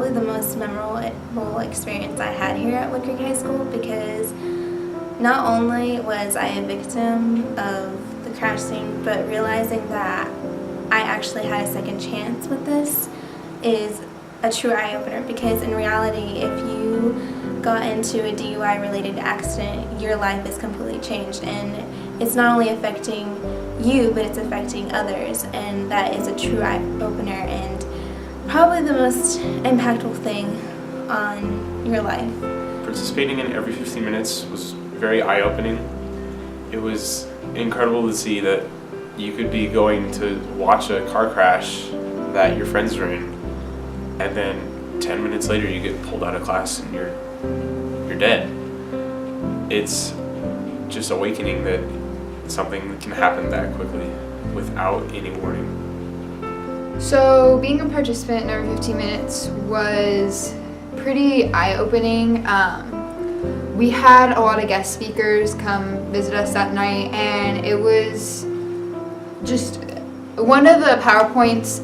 probably the most memorable experience I had here at Wood Creek High School, because not only was I a victim of the crash scene, but realizing that I actually had a second chance with this is a true eye-opener, because in reality, if you got into a DUI-related accident, your life is completely changed, and it's not only affecting you, but it's affecting others, and that is a true eye-opener and probably the most impactful thing on your life. Participating in Every 15 Minutes was very eye-opening. It was incredible to see that you could be going to watch a car crash that your friends are in, and then 10 minutes later you get pulled out of class and you're dead. It's just awakening that something can happen that quickly without any warning. So being a participant in Every 15 Minutes was pretty eye-opening. We had a lot of guest speakers come visit us that night, and it was just one of the PowerPoints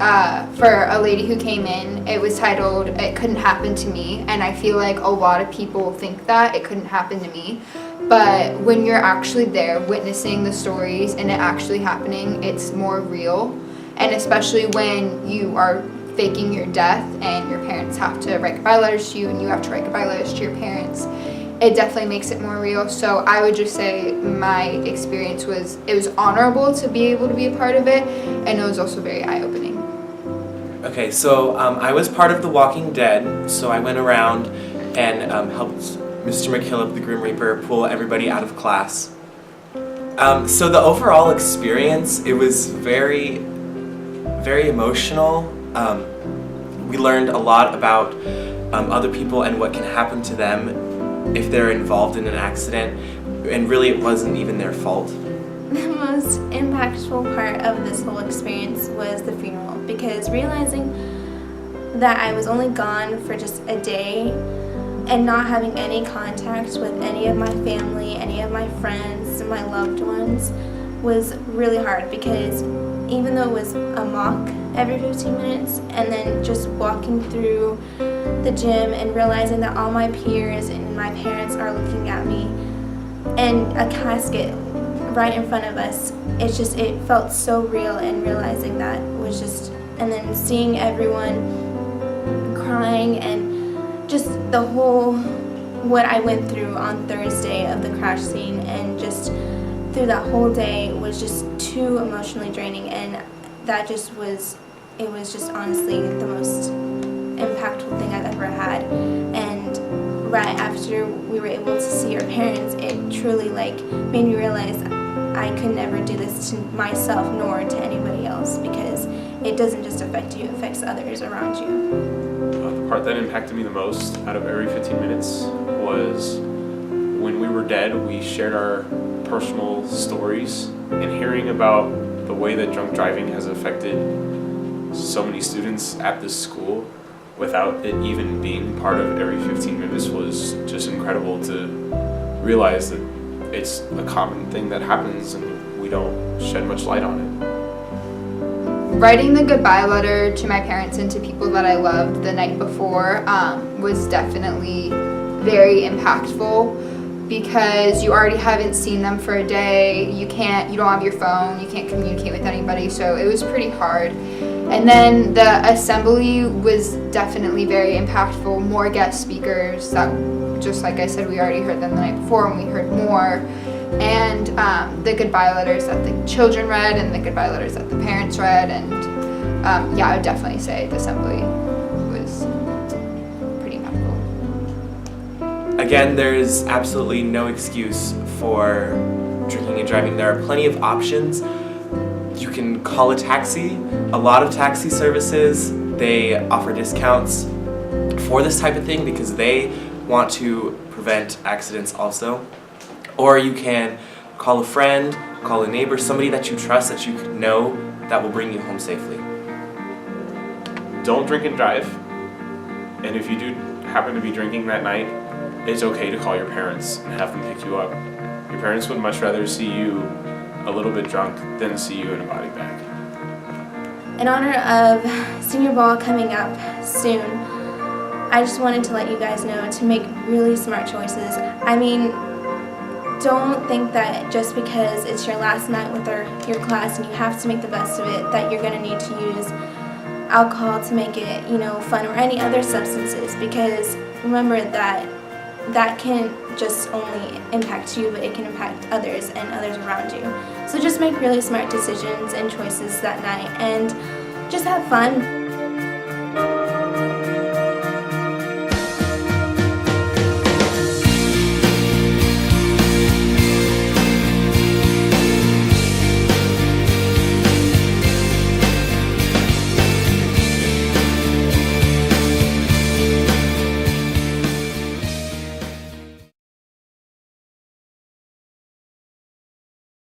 for a lady who came in. It was titled, "It Couldn't Happen to Me," and I feel like a lot of people think that it couldn't happen to me. But when you're actually there witnessing the stories and it actually happening, it's more real. And especially when you are faking your death and your parents have to write goodbye letters to you and you have to write goodbye letters to your parents, it definitely makes it more real. So I would just say my experience was, it was honorable to be able to be a part of it, and it was also very eye-opening. Okay, so I was part of The Walking Dead, so I went around and helped Mr. McKillop, the Grim Reaper, pull everybody out of class. So the overall experience, it was very, very emotional. We learned a lot about other people and what can happen to them if they're involved in an accident, and really it wasn't even their fault. The most impactful part of this whole experience was the funeral, because realizing that I was only gone for just a day and not having any contact with any of my family, any of my friends, my loved ones, was really hard, because even though it was a mock every 15 minutes, and then just walking through the gym and realizing that all my peers and my parents are looking at me, and a casket right in front of us, it felt so real, and realizing that was just, and then seeing everyone crying, and just the whole, what I went through on Thursday of the crash scene, and just through that whole day was just too emotionally draining, and that just was, it was just honestly the most impactful thing I've ever had. And right after we were able to see our parents, it truly made me realize I could never do this to myself nor to anybody else, because it doesn't just affect you, it affects others around you. The part that impacted me the most out of Every 15 Minutes was when we were dead, we shared our personal stories, and hearing about the way that drunk driving has affected so many students at this school without it even being part of Every 15 Minutes was just incredible to realize that it's a common thing that happens and we don't shed much light on it. Writing the goodbye letter to my parents and to people that I loved the night before was definitely very impactful, because you already haven't seen them for a day, you don't have your phone, you can't communicate with anybody, so it was pretty hard. And then the assembly was definitely very impactful, more guest speakers that, just like I said, we already heard them the night before, and we heard more. And the goodbye letters that the children read and the goodbye letters that the parents read, and yeah, I would definitely say the assembly was pretty impactful. Again, there's absolutely no excuse for drinking and driving. There are plenty of options. You can call a taxi. A lot of taxi services, they offer discounts for this type of thing because they want to prevent accidents also. Or you can call a friend, call a neighbor, somebody that you trust, that you know that will bring you home safely. Don't drink and drive, and if you do happen to be drinking that night, it's okay to call your parents and have them pick you up. Your parents would much rather see you a little bit drunk than see you in a body bag. In honor of Senior Ball coming up soon, I just wanted to let you guys know to make really smart choices. I mean, don't think that just because it's your last night with your class and you have to make the best of it, that you're going to need to use alcohol to make it, fun, or any other substances, because remember that can just only impact you, but it can impact others and others around you. So just make really smart decisions and choices that night and just have fun.